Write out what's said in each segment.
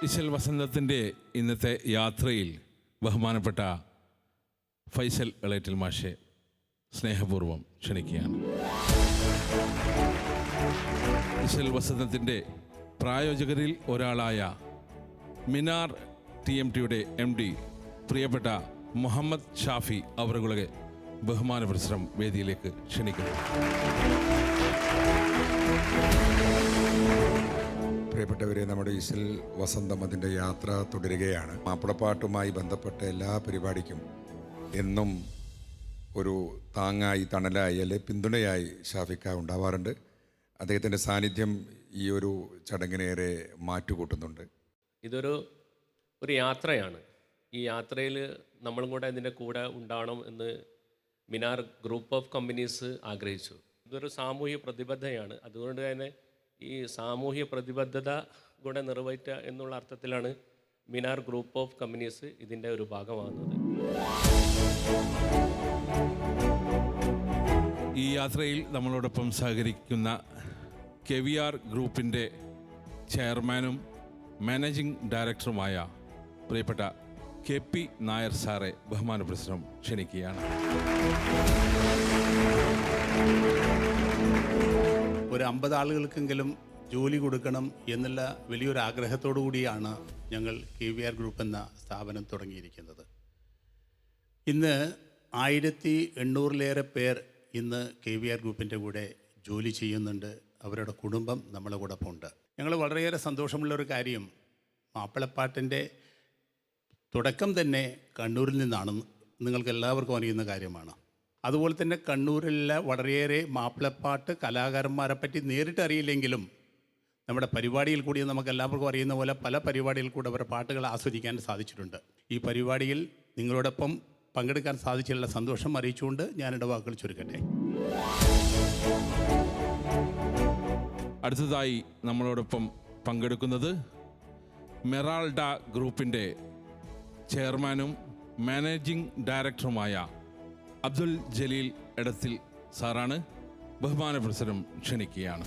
ഇശൽ വസന്തത്തിൻ്റെ ഇന്നത്തെ യാത്രയിൽ ബഹുമാനപ്പെട്ട ഫൈസൽ എളേറ്റിൽ മാഷെ സ്നേഹപൂർവ്വം ക്ഷണിക്കുകയാണ്. ഇശൽ വസന്തത്തിൻ്റെ പ്രായോജകരിൽ ഒരാളായ മിനാർ TMTയുടെ MD പ്രിയപ്പെട്ട മുഹമ്മദ് ഷാഫി അവരുടെ ബഹുമാന പുരസ്സരം വേദിയിലേക്ക് ക്ഷണിക്കുന്നു. പ്രിയപ്പെട്ടവരെ, നമ്മുടെ ഇശൽ വസന്തം അതിൻ്റെ യാത്ര തുടരുകയാണ്. മാപ്പിളപ്പാട്ടുമായി ബന്ധപ്പെട്ട എല്ലാ പരിപാടിക്കും എന്നും ഒരു താങ്ങായി, തണലായി, അല്ലെ പിന്തുണയായി ഷാഫിക്ക ഉണ്ടാവാറുണ്ട്. അദ്ദേഹത്തിൻ്റെ സാന്നിധ്യം ഈ ഒരു ചടങ്ങിനേറെ മാറ്റുകൂട്ടുന്നുണ്ട്. ഇതൊരു യാത്രയാണ്. ഈ യാത്രയിൽ നമ്മളും കൂടെ ഇതിൻ്റെ കൂടെ ഉണ്ടാവണം എന്ന് മിനാർ ഗ്രൂപ്പ് ഓഫ് കമ്പനീസ് ആഗ്രഹിച്ചു. ഇതൊരു സാമൂഹ്യ പ്രതിബദ്ധതയാണ്. അതുകൊണ്ട് തന്നെ ഈ സാമൂഹ്യ പ്രതിബദ്ധത കൂടെ നിറവേറ്റുക എന്നുള്ള അർത്ഥത്തിലാണ് മിനാർ ഗ്രൂപ്പ് ഓഫ് കമ്പനീസ് ഇതിൻ്റെ ഒരു ഭാഗമാകുന്നത്. ഈ യാത്രയിൽ നമ്മളോടൊപ്പം സഹകരിക്കുന്ന KVR ഗ്രൂപ്പിൻ്റെ ചെയർമാനും മാനേജിംഗ് ഡയറക്ടറുമായ പ്രിയപ്പെട്ട KP നായർ സാറെ ബഹുമാന പുരസ്സരം ക്ഷണിക്കുകയാണ്. ഒരു 50 ആളുകൾക്കെങ്കിലും ജോലി കൊടുക്കണം എന്നുള്ള വലിയൊരു ആഗ്രഹത്തോടു കൂടിയാണ് ഞങ്ങൾ KVR ഗ്രൂപ്പ് എന്ന സ്ഥാപനം തുടങ്ങിയിരിക്കുന്നത്. ഇന്ന് 1800-ലേറെ പേർ ഇന്ന് KVR ഗ്രൂപ്പിൻ്റെ കൂടെ ജോലി ചെയ്യുന്നുണ്ട്. അവരുടെ കുടുംബം നമ്മളെ കൂടെ ഉണ്ട്. ഞങ്ങൾ വളരെയേറെ സന്തോഷമുള്ളൊരു കാര്യം, മാപ്പിളപ്പാട്ടിൻ്റെ തുടക്കം തന്നെ കണ്ണൂരിൽ നിന്നാണെന്ന് നിങ്ങൾക്ക് എല്ലാവർക്കും അറിയുന്ന കാര്യമാണ്. അതുപോലെ തന്നെ കണ്ണൂരിലെ വളരെയേറെ മാപ്പിളപ്പാട്ട് കലാകാരന്മാരെ പറ്റി നേരിട്ട് അറിയില്ലെങ്കിലും നമ്മുടെ പരിപാടിയിൽ കൂടി നമുക്ക് എല്ലാവർക്കും അറിയുന്ന പോലെ പല പരിപാടിയിൽ കൂടെ അവരുടെ പാട്ടുകൾ ആസ്വദിക്കാൻ സാധിച്ചിട്ടുണ്ട്. ഈ പരിപാടിയിൽ നിങ്ങളോടൊപ്പം പങ്കെടുക്കാൻ സാധിച്ചുള്ള സന്തോഷം അറിയിച്ചുകൊണ്ട് ഞാൻ എൻ്റെ വാക്കുകൾ ചുരുക്കട്ടെ. അടുത്തതായി നമ്മളോടൊപ്പം പങ്കെടുക്കുന്നത് മെറാൾഡ ഗ്രൂപ്പിൻ്റെ ചെയർമാനും മാനേജിംഗ് ഡയറക്ടറുമായ അബ്ദുൽ ജലീൽ എടത്തിൽ സാറാണ്. ബഹുമാന പുരസ്സരം ക്ഷണിക്കുകയാണ്.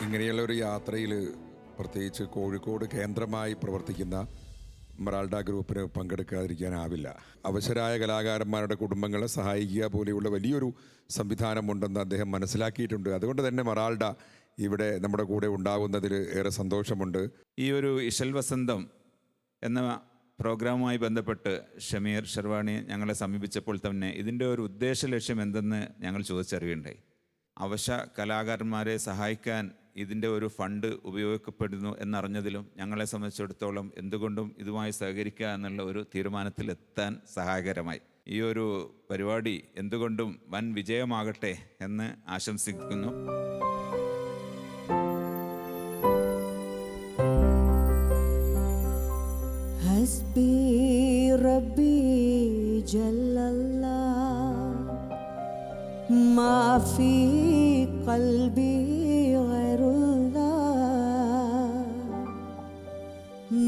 ഇങ്ങനെയുള്ള ഒരു യാത്രയിൽ പ്രത്യേകിച്ച് കോഴിക്കോട് കേന്ദ്രമായി പ്രവർത്തിക്കുന്ന മെറാൾഡ ഗ്രൂപ്പിന് പങ്കെടുക്കാതിരിക്കാനാവില്ല. അവശരായ കലാകാരന്മാരുടെ കുടുംബങ്ങളെ സഹായിക്കുക പോലെയുള്ള വലിയൊരു സംവിധാനമുണ്ടെന്ന് അദ്ദേഹം മനസ്സിലാക്കിയിട്ടുണ്ട്. അതുകൊണ്ട് തന്നെ മെറാൾഡ ഇവിടെ നമ്മുടെ കൂടെ ഉണ്ടാകുന്നതിൽ ഏറെ സന്തോഷമുണ്ട്. ഈ ഒരു ഇശൽ വസന്തം എന്ന പ്രോഗ്രാമുമായി ബന്ധപ്പെട്ട് ഷമീർ ഷെർവാണി ഞങ്ങളെ സമീപിച്ചപ്പോൾ തന്നെ ഇതിൻ്റെ ഒരു ഉദ്ദേശ ലക്ഷ്യം എന്തെന്ന് ഞങ്ങൾ ചോദിച്ചറിയുകയുണ്ടായി. അവശ കലാകാരന്മാരെ സഹായിക്കാൻ ഇതിൻ്റെ ഒരു ഫണ്ട് ഉപയോഗിക്കപ്പെടുന്നു എന്നറിഞ്ഞതിലും ഞങ്ങളെ സംബന്ധിച്ചിടത്തോളം എന്തുകൊണ്ടും ഇതുമായി സഹകരിക്കുക എന്നുള്ള ഒരു തീരുമാനത്തിലെത്താൻ സഹായകരമായി. ഈ ഒരു പരിപാടി എന്തുകൊണ്ടും വൻ വിജയമാകട്ടെ എന്ന് ആശംസിക്കുന്നു. ഹസ്ബി റബ്ബി ജല്ലല്ലാഹ് മാ ഫീ ഖൽബി ഗൈറുല്ലാഹ്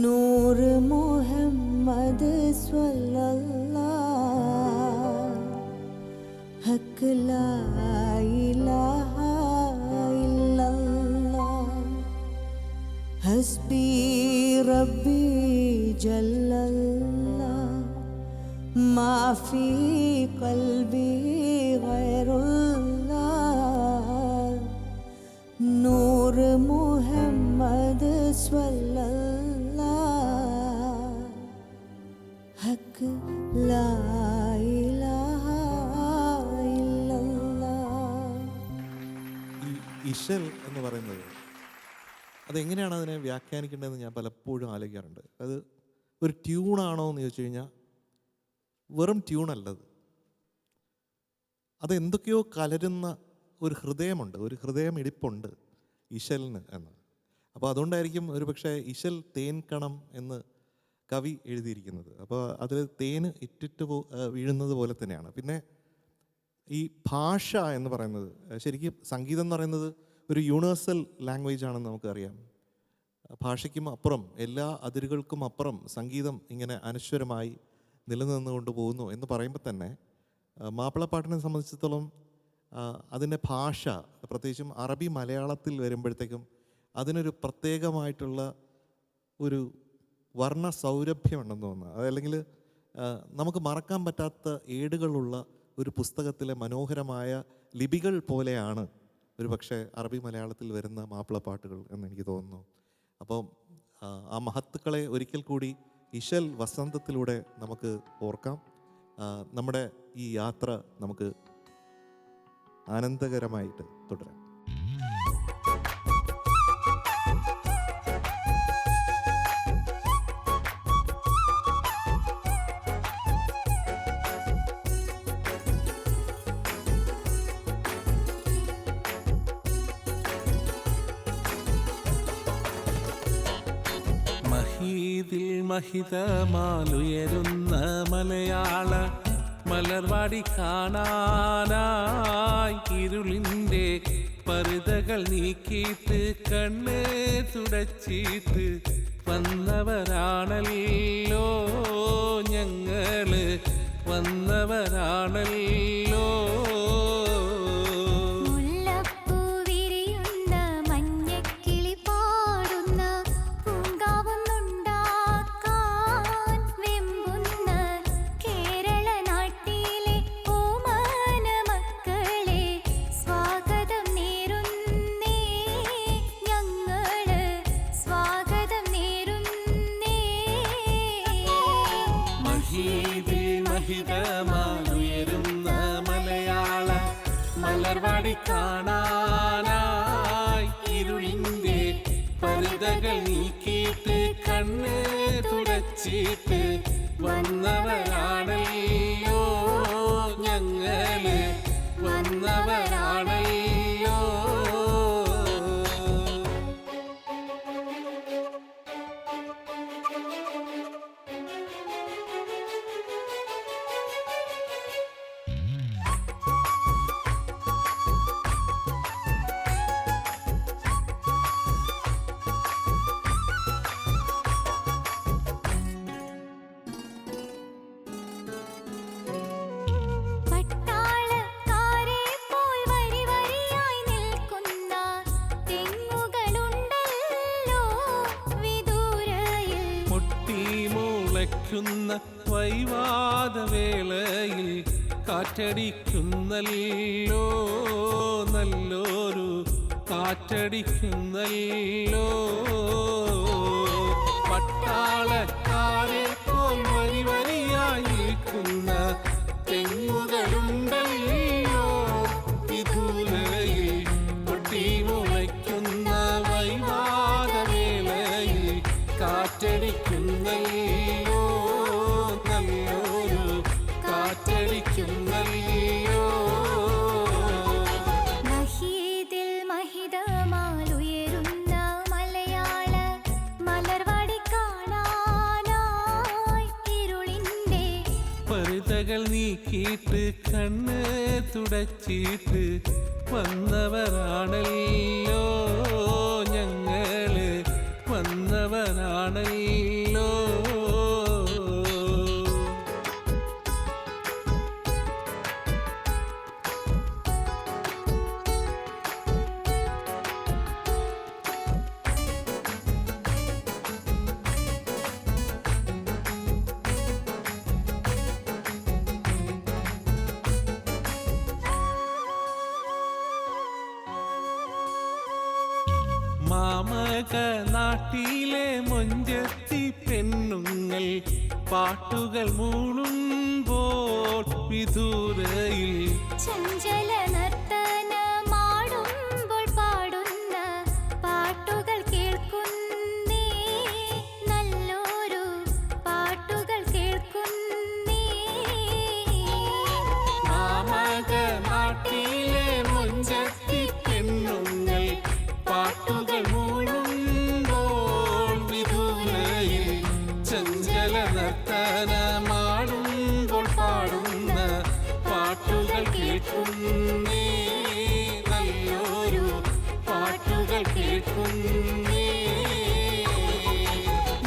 നൂർ മുഹമ്മദ് സ്വല്ലല്ലാഹ് ഹക്ക് ലാ ഇലാഹ ഇല്ലല്ലാഹ് ഹസ്ബി റബ്ബി ജല്ലല്ലാഹ് മാ ഫീ ഖൽബി ഗൈറുല്ലാഹ് നൂർ മുഹമ്മദ് സ്വല്ലല്ലാഹ് ഹക്ക് ലാ ഇലാഹ ഇല്ലല്ലാഹ്. ഈ ഇശൽ എന്ന് പറയുന്നത് അതെങ്ങനെയാണ് അതിനെ വ്യാഖ്യാനിക്കേണ്ടതെന്ന് ഞാൻ പലപ്പോഴും ആലോചിക്കാറുണ്ട്. അത് ഒരു ട്യൂണാണോ എന്ന് ചോദിച്ചു കഴിഞ്ഞാൽ വെറും ട്യൂണല്ലത്. അതെന്തൊക്കെയോ കലരുന്ന ഒരു ഹൃദയമുണ്ട്, ഒരു ഹൃദയമിടിപ്പുണ്ട് ഇശലിന് എന്ന്. അപ്പോൾ അതുകൊണ്ടായിരിക്കും ഒരു പക്ഷേ ഇശൽ തേൻ കണം എന്ന് കവി എഴുതിയിരിക്കുന്നത്. അപ്പോൾ അതിൽ തേന് ഇറ്റിട്ട് വീഴുന്നത് പോലെ തന്നെയാണ്. പിന്നെ ഈ ഭാഷ എന്ന് പറയുന്നത് ശരിക്കും സംഗീതം എന്ന് പറയുന്നത് ഒരു യൂണിവേഴ്സൽ ലാംഗ്വേജ് ആണെന്ന് നമുക്കറിയാം. ഭാഷയ്ക്കും അപ്പുറം, എല്ലാ അതിരുകൾക്കും അപ്പുറം സംഗീതം ഇങ്ങനെ അനശ്വരമായി നിലനിന്നുകൊണ്ട് പോകുന്നു എന്ന് പറയുമ്പോൾ തന്നെ മാപ്പിളപ്പാട്ടിനെ സംബന്ധിച്ചിടത്തോളം അതിൻ്റെ ഭാഷ, പ്രത്യേകിച്ചും അറബി മലയാളത്തിൽ വരുമ്പോഴത്തേക്കും അതിനൊരു പ്രത്യേകമായിട്ടുള്ള ഒരു വർണ്ണ സൗരഭ്യമുണ്ടെന്ന് തോന്നുന്നു. അതല്ലെങ്കിൽ നമുക്ക് മറക്കാൻ പറ്റാത്ത ഏടുകളുള്ള ഒരു പുസ്തകത്തിലെ മനോഹരമായ ലിപികൾ പോലെയാണ് ഒരു പക്ഷേ അറബി മലയാളത്തിൽ വരുന്ന മാപ്പിളപ്പാട്ടുകൾ എന്നെനിക്ക് തോന്നുന്നു. അപ്പം ആ മഹത്തുക്കളെ ഒരിക്കൽ കൂടി ഇശൽ വസന്തത്തിലൂടെ നമുക്ക് ഓർക്കാം. നമ്മുടെ ഈ യാത്ര നമുക്ക് ആനന്ദകരമായിട്ട് തുടരാം. മഹീദിൽ മഹിതമാലുയരുന്ന മലയാള മലർവാടി കാണാനായി ഇരുളിൻ്റെ പരുതകൾ നീക്കിയിട്ട് കണ്ണ് തുടച്ചിട്ട് വന്നവരാണല്ലോ ഞങ്ങള്, വന്നവരാണല്ലോ. മഹിതമാലുയരുന്ന മലയാള മലർവാടി കാണാനായി ഇരുളിൻ്റെ പരുതകൾ നീക്കിയിട്ട് കണ്ണ് തുടച്ചിട്ട് വന്നവരാണല്ലോ ഞങ്ങള്, വന്നവരാണല്ലോ. ുന്ന വൈവാദവേളയിൽ കാറ്റടിക്കുന്നല്ലോ, നല്ലൊരു കാറ്റടിക്കുന്നല്ലോ. പട്ടാളക്കാരെ പോൽ വരി വരിയായി നിൽക്കുന്ന തെങ്ങുകളുണ്ടല്ലോ, വിദൂരയിൽ പൊട്ടിമുളയ്ക്കുന്ന വൈവാദവേളയിൽ കാറ്റടിക്കുന്നല്ലോ, നല്ലൊരു കാറ്റടിക്കുന്നല്ലോ. മഹീദിൽ മഹിതമാലുയരുന്ന മലയാള മലർവാടി കാണാനായി ഇരുളിൻ്റെ പരുതകൾ നീക്കിയിട്ട് കണ്ണ് തുടച്ചിട്ട് വന്നവരാണല്ലോ ഞങ്ങള്, വന്നവരാണല്ലോ. മാമക നാട്ടിലെ മൊഞ്ചത്തി പെണ്ണുങ്ങൾ പാട്ടുകൾ മൂളുമ്പോൾ വിദൂരയിൽ ചഞ്ചല നർത്തനമാടുമ്പോൾ പാടുന്ന പാട്ടുകൾ കേൾക്കുന്നേ, നല്ലൊരു പാട്ടുകൾ കേൾക്കുന്നേ. മാമക നാട്ടിലെ മൊഞ്ചത്തി പെണ്ണുങ്ങൾ പാട്ടുകൾ മൂളുമ്പോൾ വിദൂരയിൽ ചഞ്ചല നർത്തനമാടുമ്പോൾ പാടുന്ന പാട്ടുകൾ കേൾക്കുന്നേ, നല്ലൊരു പാട്ടുകൾ കേൾക്കുന്നേ.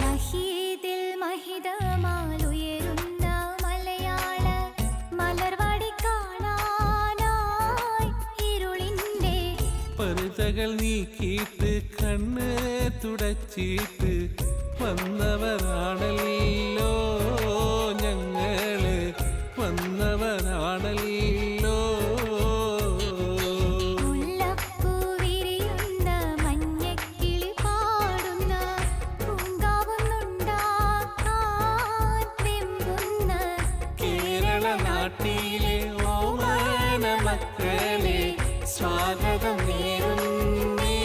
മഹീദിൽ മഹിതമാലുയരുന്ന മലയാള മലർവാടി കാണാനായി പരുതകൾ നീക്കിയിട്ട് കണ്ണ് തുടച്ചിട്ട് വന്നവരാണല്ലോ ഞങ്ങള്, വന്നവരാണല്ലോ. മുല്ലപ്പൂ വിരിയുന്ന മഞ്ഞക്കിളി പാടുന്ന പൂങ്കാവൊന്നുണ്ടാക്കാൻ വെമ്പുന്ന കേരള നാട്ടിലെ ഓമന മക്കളെ സ്വാഗതം നേരുന്നേ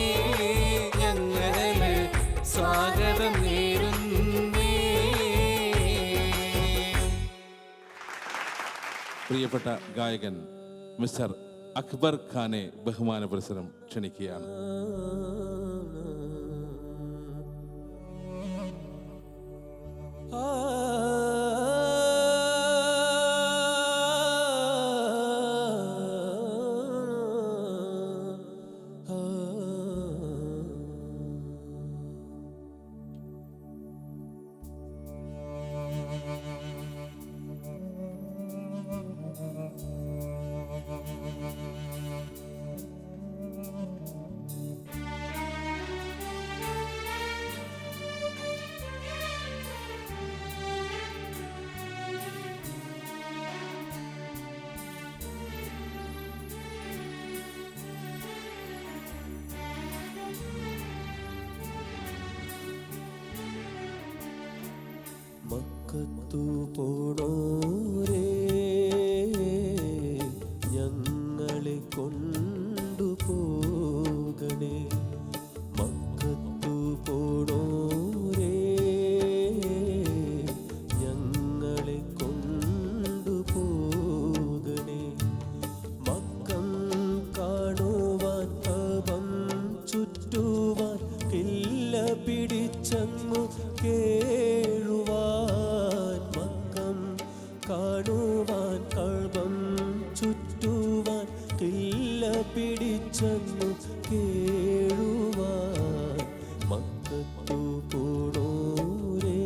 ഞങ്ങള്, സ്വാഗതം നേരുന്നേ. പ്രിയപ്പെട്ട ഗായകൻ മിസ്റ്റർ അക്ബർ ഖാനെ ബഹുമാന പുരസ്സരം ക്ഷണിക്കുകയാണ്. മക്കത്തു പോണോരേ ഞങ്ങളെ കൊണ്ടുപോകണേ, മക്കത്തു പോണോരേ ഞങ്ങളെ കൊണ്ടുപോകണേ. മക്കം കാണുവാൻ പാപം ചുറ്റുവാൻ കില്ല പിടിച്ചങ്ങു കേഴുവാൻ, മക്കം കാണുവാൻ കൾബം ചുറ്റുവാൻ കില്ല പിടിച്ചങ്ങു കേഴുവാൻ. മക്കത്തു പോണോരേ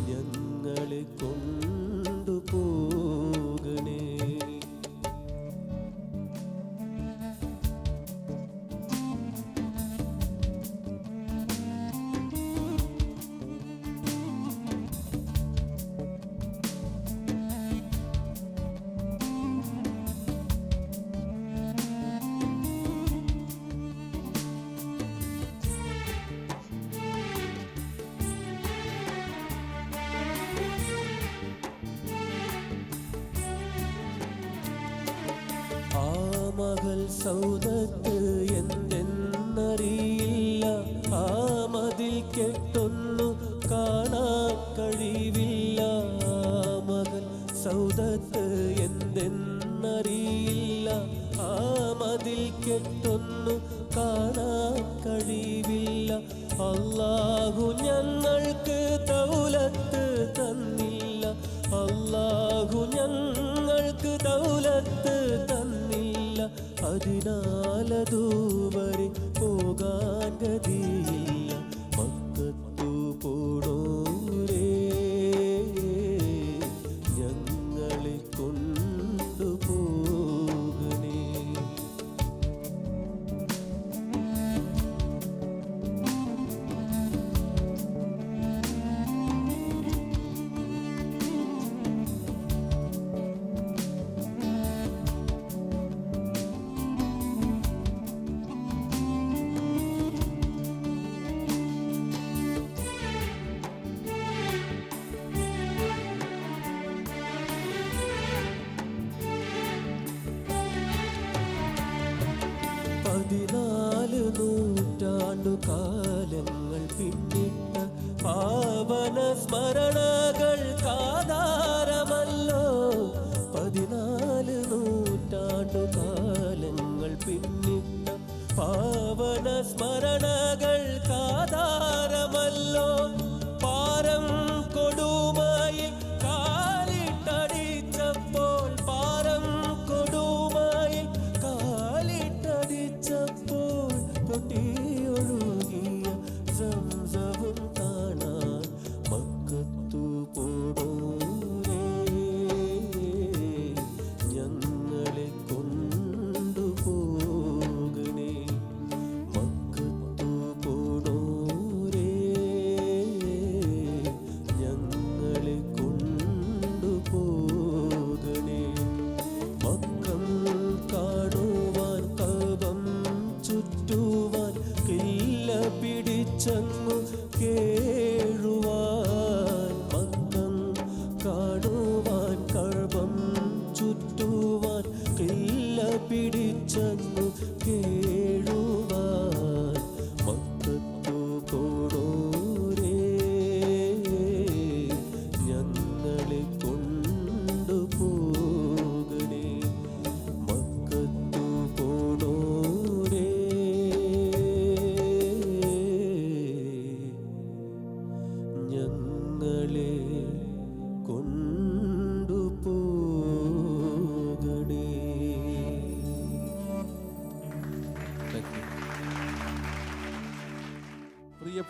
ഞങ്ങളെ കൊണ്ടുപോകണേ. ആ മകൾ സൗദത്ത് എന്തെന്നറിയില്ല, ആ മതിൽ കെട്ടൊന്നു കാണാൻ കഴിവില്ല. ആ മകൾ സൗദത്ത് എന്തെന്നറിയില്ല, ആ മതിൽ കെട്ടൊന്നു കാണാൻ കഴിവില്ല. അല്ലാഹു ഞങ്ങൾക്ക് ദൗലത്ത് തന്നില്ല, അല്ലാഹു ഞങ്ങൾക്ക് ദൗലത്ത് തന്നില്ല. അതിനാലതുവരെ പോകാൻ ഗതിയില്ല. മക്കത്തു പോണോരേ ഞങ്ങളെ കൊണ്ടുപോകണേ. കാലങ്ങൾ പിന്നിട്ട പാവന സ്മരണകൾ കാധാരമല്ലോ. 14 നൂറ്റാണ്ടു കാലങ്ങൾ പിന്നിട്ട പാവന സ്മരണകൾ കാധാരമല്ലോ. പാരം കൊടുമയിൽ കാലിട്ടടിച്ചപ്പോൾ, പാരം കൊടുമയിൽ കാലിട്ടടിച്ചപ്പോൾ പൊട്ടിയൊഴുകിയ സംസവും കാണാൻ മക്കത്തു പോണോരേ ഞങ്ങളെ കൊണ്ടുപോ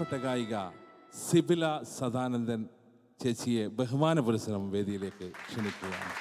പ്രിയപ്പെട്ട ഗായിക സിബില സദാനന്ദൻ ചേച്ചിയെ ബഹുമാന പുരസ്സരം വേദിയിലേക്ക് ക്ഷണിക്കുകയാണ്.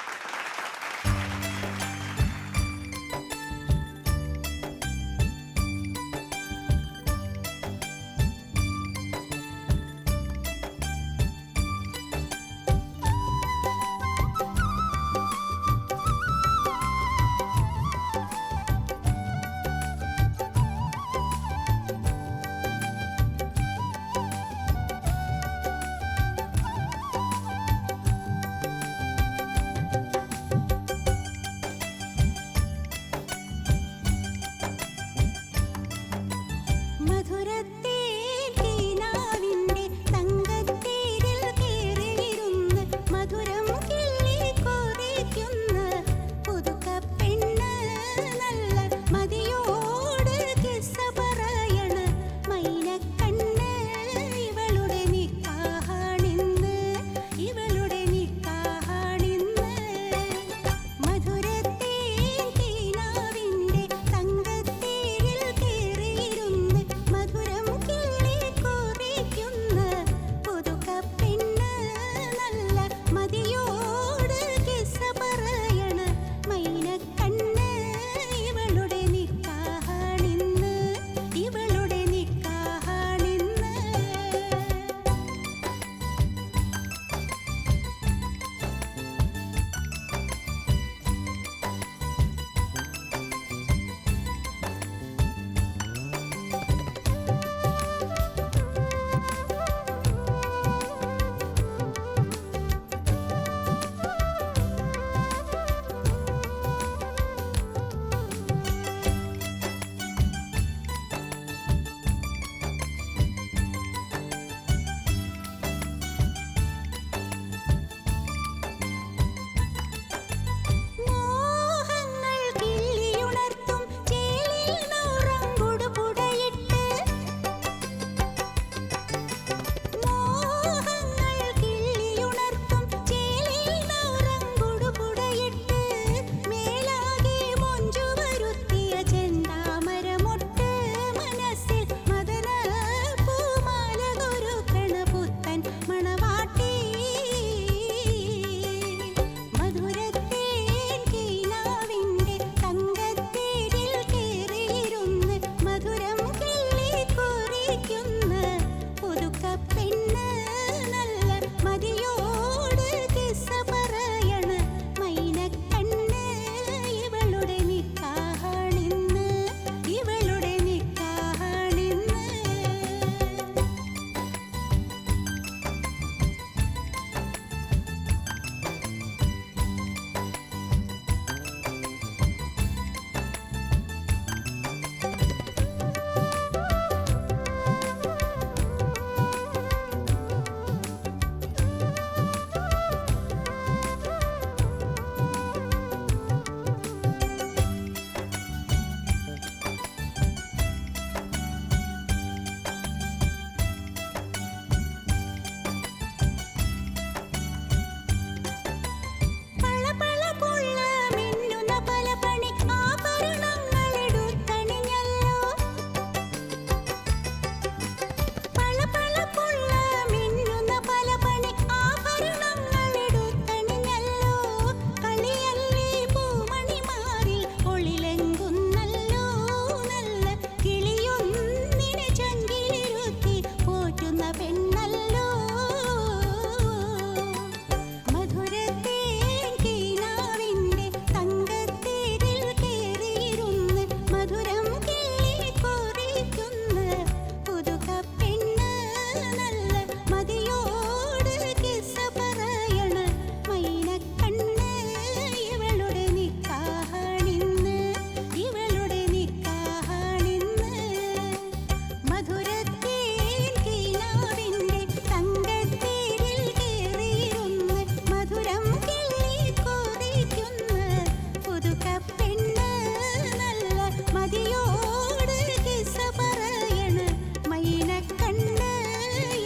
മയിനക്കണ്ണ്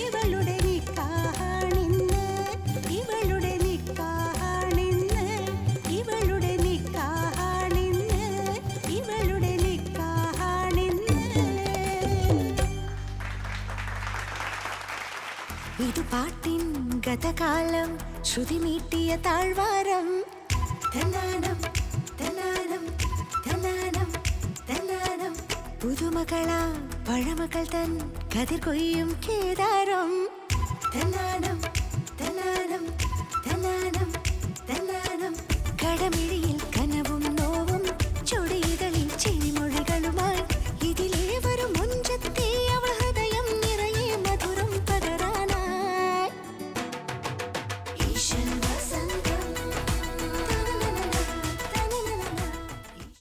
ഇവളുടെ ഇത് പാട്ടിൻ ഗതകാലം ശ്രുതി മീട്ടിയ താഴ്വാരം തന്നാനം തന്നാനം തന്നാനം തന്നാനം പുതുമകളാ പഴമകൾ തൻ കതിർ കൊയ്യും കേദാരം തന്നാനം